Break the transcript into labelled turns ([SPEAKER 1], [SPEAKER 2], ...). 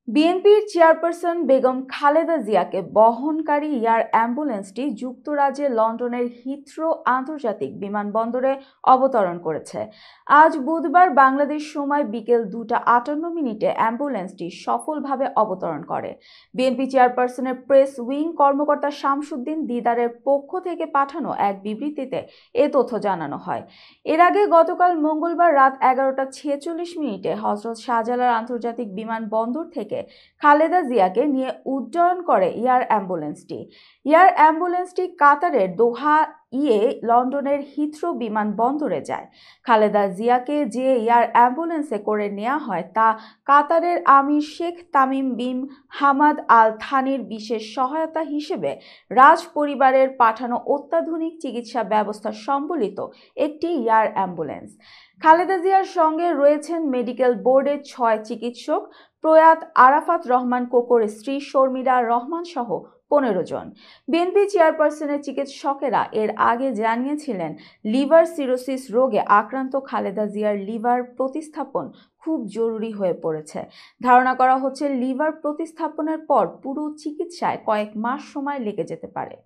[SPEAKER 1] বিএনপির চেয়ারপারসন বেগম খালেদা জিয়াকে বহনকারী এয়ার অ্যাম্বুলেন্সটি যুক্তরাজ্যের লন্ডনের হিথ্রো আন্তর্জাতিক বিমানবন্দরে অবতরণ করেছে। আজ বুধবার বাংলাদেশ সময় বিকেল 2:58 অ্যাম্বুলেন্সটি সফলভাবে অবতরণ করে। বিএনপি চেয়ারপারসনের প্রেস উইং কর্মকর্তা শামসুদ্দিন দিদারের পক্ষ থেকে পাঠানো এক বিবৃতিতে এ তথ্য জানানো হয়। এর আগে গতকাল মঙ্গলবার রাত 11:46 হযরত শাহজালাল আন্তর্জাতিক বিমানবন্দর থেকে খালেদা জিয়াকে নিয়ে উড্ডয়ন করে এয়ার অ্যাম্বুলেন্সটি কাতারের দোহা লন্ডনের হিথ্রো বিমানবন্দরে যায়। খালেদা জিয়াকে যে এয়ার অ্যাম্বুলেন্সে করে নেওয়া হয় তা কাতারের আমির Sheikh Tamim bin Hamad Al থানির বিশেষ সহায়তা হিসেবে রাজ পরিবারের পাঠানো অত্যাধুনিক চিকিৎসা ব্যবস্থা সম্বলিত একটি এয়ার অ্যাম্বুলেন্স। খালেদা জিয়ার সঙ্গে রয়েছেন মেডিকেল বোর্ডের 6 চিকিৎসক, প্রয়াত আরাফাত রহমান কোকোর স্ত্রী শর্মিলা রহমান সহ 15 জন। বিএনপি চেয়ারপারসনের চিকিৎসকেরা এর আগে জানিয়েছিলেন, লিভার সিরোসিস রোগে আক্রান্ত খালেদা জিয়ার লিভার প্রতিস্থাপন খুব জরুরি হয়ে পড়েছে। ধারণা করা হচ্ছে লিভার প্রতিস্থাপনের পর পুরো চিকিৎসায় কয়েক মাস সময় লেগে যেতে পারে।